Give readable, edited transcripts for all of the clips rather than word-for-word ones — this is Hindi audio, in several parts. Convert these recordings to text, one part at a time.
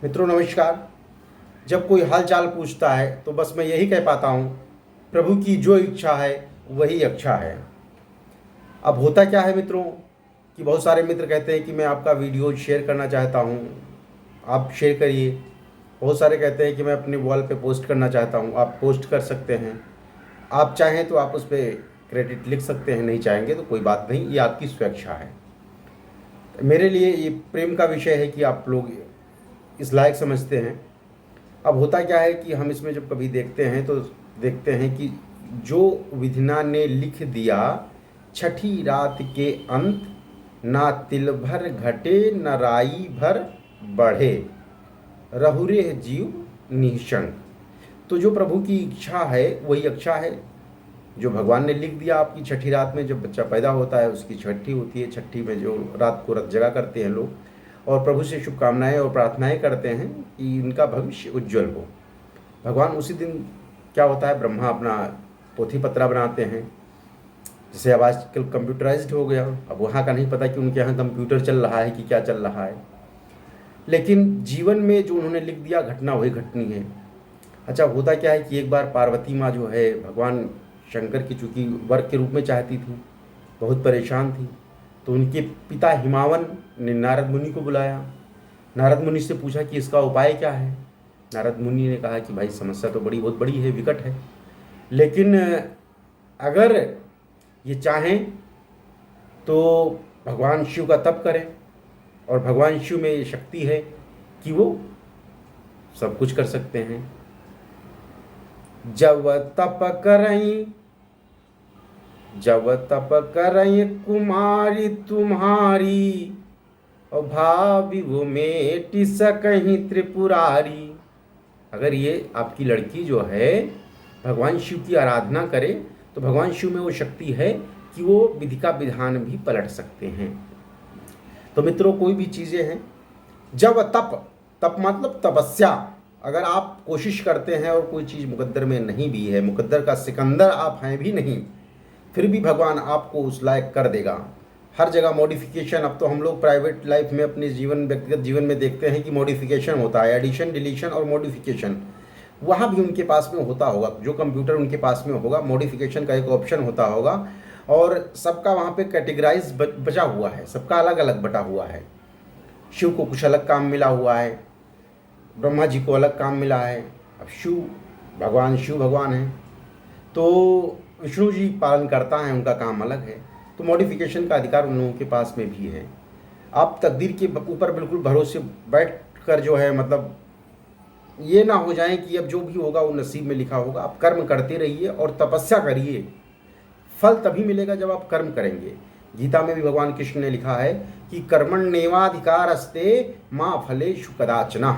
मित्रों नमस्कार। जब कोई हाल चाल पूछता है तो बस मैं यही कह पाता हूँ, प्रभु की जो इच्छा है वही अच्छा है। अब होता क्या है मित्रों कि बहुत सारे मित्र कहते हैं कि मैं आपका वीडियो शेयर करना चाहता हूँ, आप शेयर करिए। बहुत सारे कहते हैं कि मैं अपने वॉल पे पोस्ट करना चाहता हूँ, आप पोस्ट कर सकते हैं। आप चाहें तो आप उस पर क्रेडिट लिख सकते हैं, नहीं चाहेंगे तो कोई बात नहीं, ये आपकी स्वेच्छा है। मेरे लिए ये प्रेम का विषय है कि आप लोग इस लायक समझते हैं। अब होता क्या है कि हम इसमें जब कभी देखते हैं तो देखते हैं कि जो विधिना ने लिख दिया, छठी रात के अंत, ना तिल भर घटे न राई भर बढ़े, रहुरे जीव निशंक। तो जो प्रभु की इच्छा है वही अच्छा है। जो भगवान ने लिख दिया, आपकी छठी रात में जब बच्चा पैदा होता है उसकी छठी होती है, छठी में जो रात को रत जगा करते हैं लोग, और प्रभु से शुभकामनाएं और प्रार्थनाएं करते हैं कि इनका भविष्य उज्जवल हो। भगवान उसी दिन क्या होता है, ब्रह्मा अपना पोथी पत्रा बनाते हैं, जैसे अब आजकल कंप्यूटराइज्ड हो गया। अब वहाँ का नहीं पता कि उनके यहाँ कंप्यूटर चल रहा है कि क्या चल रहा है, लेकिन जीवन में जो उन्होंने लिख दिया घटना वही घटनी है। अच्छा, होता क्या है कि एक बार पार्वती माँ जो है भगवान शंकर की चूँकि वर के रूप में चाहती थी, बहुत परेशान थी, तो उनके पिता हिमावन ने नारद मुनि को बुलाया। नारद मुनि से पूछा कि इसका उपाय क्या है। नारद मुनि ने कहा कि भाई समस्या तो बहुत बड़ी है, विकट है, लेकिन अगर ये चाहें तो भगवान शिव का तप करें, और भगवान शिव में ये शक्ति है कि वो सब कुछ कर सकते हैं। जब तप करई कुमारी तुम्हारी, और भावी वो मेटी सकहीं त्रिपुरारी। अगर ये आपकी लड़की जो है भगवान शिव की आराधना करे तो भगवान शिव में वो शक्ति है कि वो विधि का विधान भी पलट सकते हैं। तो मित्रों, कोई भी चीज़ें हैं, जब तप मतलब तपस्या, अगर आप कोशिश करते हैं और कोई चीज़ मुकद्दर में नहीं भी है, मुकद्दर का सिकंदर आप हैं भी नहीं, फिर भी भगवान आपको उस लायक कर देगा। हर जगह मॉडिफिकेशन, अब तो हम लोग प्राइवेट लाइफ में अपने जीवन, व्यक्तिगत जीवन में देखते हैं कि मॉडिफिकेशन होता है, एडिशन डिलीशन और मॉडिफिकेशन। वहाँ भी उनके पास में होता होगा, जो कंप्यूटर उनके पास में होगा, मॉडिफिकेशन का एक ऑप्शन होता होगा, और सबका वहाँ पे कैटेगराइज बचा हुआ है, सबका अलग अलग बटा हुआ है। शिव को कुछ अलग काम मिला हुआ है, ब्रह्मा जी को अलग काम मिला है। अब शिव भगवान है, तो विष्णु जी पालन करता है, उनका काम अलग है। तो मॉडिफिकेशन का अधिकार उन लोगों के पास में भी है। आप तकदीर के ऊपर बिल्कुल भरोसे बैठ कर जो है, मतलब ये ना हो जाए कि अब जो भी होगा वो नसीब में लिखा होगा। आप कर्म करते रहिए और तपस्या करिए, फल तभी मिलेगा जब आप कर्म करेंगे। गीता में भी भगवान कृष्ण ने लिखा है कि कर्मण्येवाधिकारस्ते मां फलेषु कदाचन।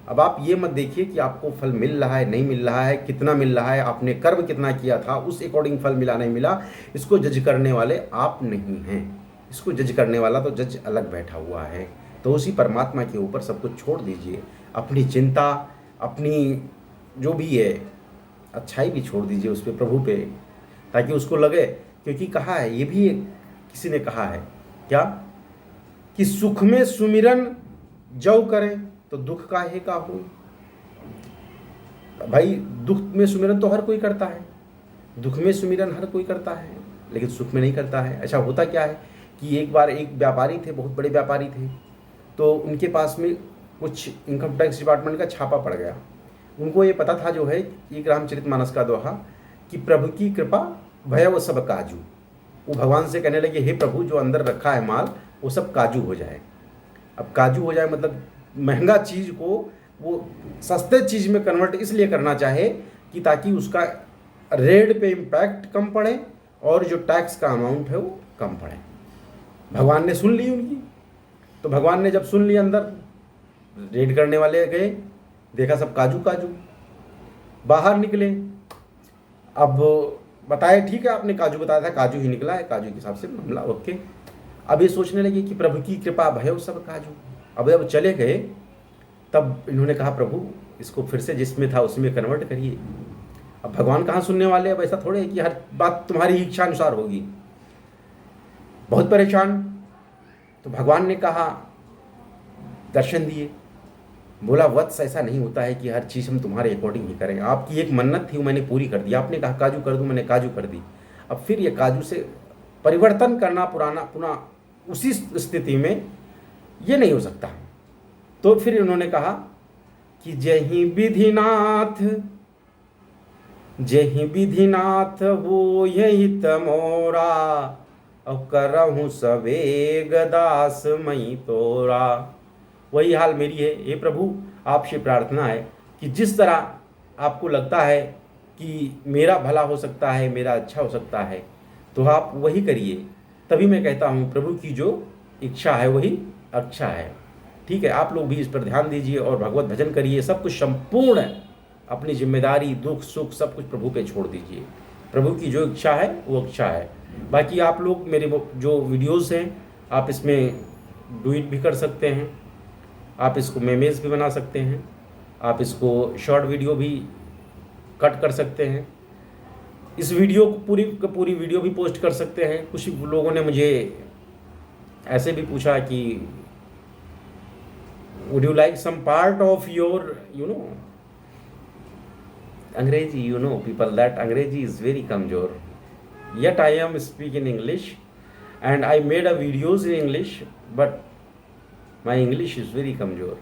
अब आप ये मत देखिए कि आपको फल मिल रहा है नहीं मिल रहा है, कितना मिल रहा है, आपने कर्म कितना किया था, उस अकॉर्डिंग फल मिला नहीं मिला, इसको जज करने वाले आप नहीं हैं। इसको जज करने वाला तो जज अलग बैठा हुआ है। तो उसी परमात्मा के ऊपर सब कुछ छोड़ दीजिए, अपनी चिंता, अपनी जो भी है अच्छाई भी छोड़ दीजिए उस पर, प्रभु पे, ताकि उसको लगे। क्योंकि कहा है, ये भी किसी ने कहा है क्या, कि सुख में सुमिरन जौ करें तो दुख काहे का हो। भाई दुख में सुमिरन तो हर कोई करता है, दुख में सुमिरन हर कोई करता है, लेकिन सुख में नहीं करता है। अच्छा, होता क्या है कि एक बार एक व्यापारी थे, बहुत बड़े व्यापारी थे, तो उनके पास में कुछ इनकम टैक्स डिपार्टमेंट का छापा पड़ गया। उनको ये पता था जो है, एक रामचरितमानस का दोहा, कि प्रभु की कृपा भय सब काजू। वो भगवान से कहने लगे, हे प्रभु, जो अंदर रखा है माल वो सब काजू हो जाए। अब काजू हो जाए मतलब महंगा चीज़ को वो सस्ते चीज़ में कन्वर्ट इसलिए करना चाहे कि ताकि उसका रेट पे इम्पैक्ट कम पड़े और जो टैक्स का अमाउंट है वो कम पड़े। भगवान ने सुन ली उनकी, तो भगवान ने जब सुन ली, अंदर रेड करने वाले गए, देखा सब काजू काजू, बाहर निकले। अब बताए ठीक है, आपने काजू बताया था, काजू ही निकला है, काजू के हिसाब से मामला ओके। अब ये सोचने लगे कि प्रभु की कृपा भयो सब काजू। अब जब चले गए तब इन्होंने कहा, प्रभु इसको फिर से जिसमें था उसी में कन्वर्ट करिए। अब भगवान कहाँ सुनने वाले, अब ऐसा थोड़े है कि हर बात तुम्हारी इच्छा अनुसार होगी। बहुत परेशान, तो भगवान ने कहा, दर्शन दिए, बोला वत्स ऐसा नहीं होता है कि हर चीज़ हम तुम्हारे अकॉर्डिंग ही करें, आपकी एक मन्नत थी वो मैंने पूरी कर दी, आपने कहा काजू कर दूं, मैंने काजू कर दी, अब फिर ये काजू से परिवर्तन करना पुराना पुनः उसी स्थिति में ये नहीं हो सकता। तो फिर उन्होंने कहा कि जही विधिनाथ, जही विधिनाथ वो यही तमोरा, अब करहूँ सवेग दास मई तोरा। वही हाल मेरी है, हे प्रभु आपसे प्रार्थना है कि जिस तरह आपको लगता है कि मेरा भला हो सकता है, मेरा अच्छा हो सकता है, तो आप वही करिए। तभी मैं कहता हूँ प्रभु की जो इच्छा है वही अच्छा है। ठीक है, आप लोग भी इस पर ध्यान दीजिए और भगवत भजन करिए। सब कुछ संपूर्ण अपनी जिम्मेदारी, दुख सुख सब कुछ प्रभु पे छोड़ दीजिए। प्रभु की जो इच्छा है वो अच्छा है। बाकी आप लोग मेरे जो वीडियोस हैं आप इसमें डुएट भी कर सकते हैं, आप इसको मेमेज भी बना सकते हैं, आप इसको शॉर्ट वीडियो भी कट कर सकते हैं, इस वीडियो को पूरी वीडियो भी पोस्ट कर सकते हैं। कुछ लोगों ने मुझे ऐसे भी पूछा कि would you like some part of your अंग्रेजी, people that अंग्रेजी is very कमजोर, yet I am speaking English and I made a videos in English, but my English is very कमजोर.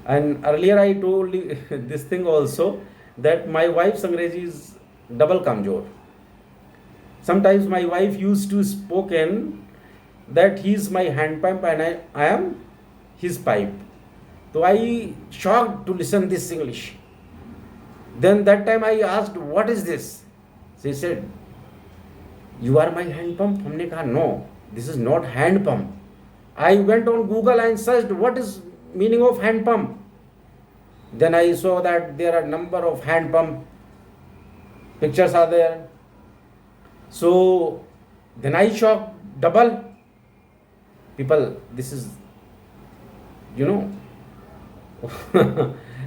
And earlier I told you this thing also, that my wife's अंग्रेजी is double कमजोर. Sometimes my wife used to spoken that he is my hand pump and I am his pipe. So I shocked to listen this English. Then that time I asked, what is this? She said, you are my hand pump. हमने कहा no, this is not hand pump. I went on Google and searched what is meaning of hand pump. Then I saw that there are number of hand pump pictures are there. So then I shocked double. People, this is,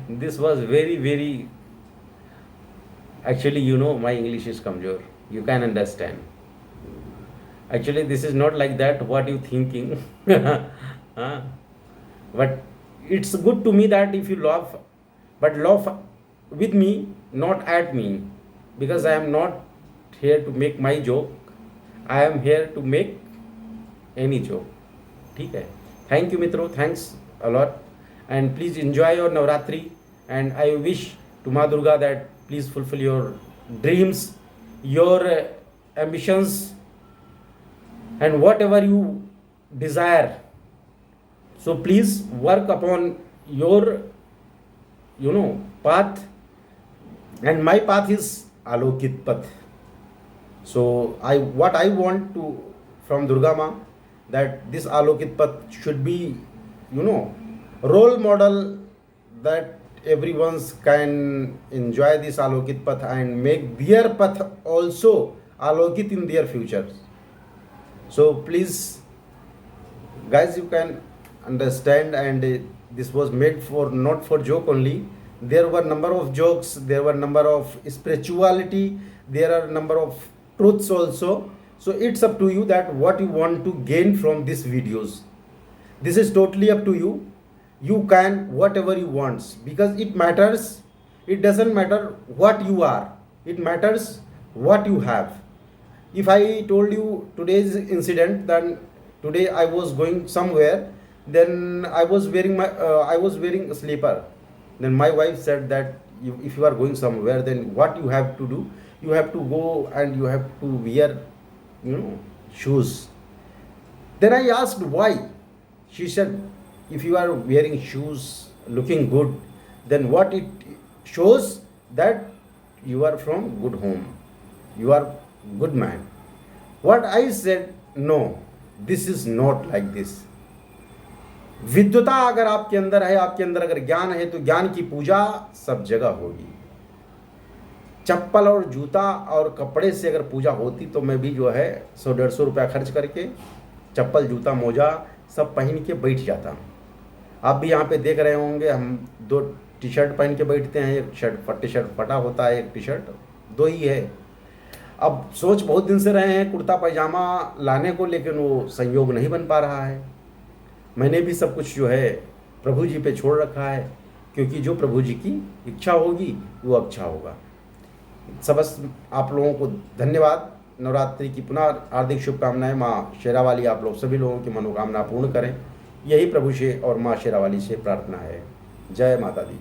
this was very actually, my English is kamjor, you can understand. Actually this is not like that what you thinking. But it's good to me that if you laugh, but laugh with me, not at me, because I am not here to make my joke, I am here to make any joke. ठीक है, thank you मित्रों, thanks a lot, and please enjoy your Navratri, and I wish to Ma Durga that please fulfill your dreams, your ambitions, and whatever you desire. So please work upon your path, and my path is Alokit Path. So what I want to from Durga Ma, that this Alokit Path should be role model, that everyone can enjoy this Alokit Path and make their path also Alokit in their future. So please guys, you can understand, and this was made for not for joke only. There were number of jokes, there were number of spirituality, there are number of truths also. So it's up to you that what you want to gain from these videos. This is totally up to you. You can whatever you want, because it matters. It doesn't matter what you are, it matters what you have. If I told you today's incident, then today I was going somewhere, then I was wearing a slipper. Then my wife said that if you are going somewhere, then what you have to do, you have to go and you have to wear shoes. Then I asked why. She said, if you are wearing shoes looking good, then what it shows that you are from good home, you are good man. What I said, no, this is not like this. विद्वता अगर आपके अंदर है, आपके अंदर अगर ज्ञान है, तो ज्ञान की पूजा सब जगह होगी। चप्पल और जूता और कपड़े से अगर पूजा होती तो मैं भी जो है 100-150 रुपया खर्च करके चप्पल जूता मोजा सब पहन के बैठ जाता। आप भी यहाँ पे देख रहे होंगे, हम 2 टी शर्ट पहन के बैठते हैं, एक टी शर्ट फटा होता है, एक टी शर्ट 2 ही है। अब सोच बहुत दिन से रहे हैं कुर्ता पैजामा लाने को, लेकिन वो संयोग नहीं बन पा रहा है। मैंने भी सब कुछ जो है प्रभु जी पे छोड़ रखा है क्योंकि जो प्रभु जी की इच्छा होगी वो अच्छा होगा। सबस आप लोगों को धन्यवाद। नवरात्रि की पुनः हार्दिक शुभकामनाएं। माँ शेरावाली आप लोग सभी लोगों की मनोकामना पूर्ण करें, यही प्रभु से और माँ शेरावाली से प्रार्थना है। जय माता दी।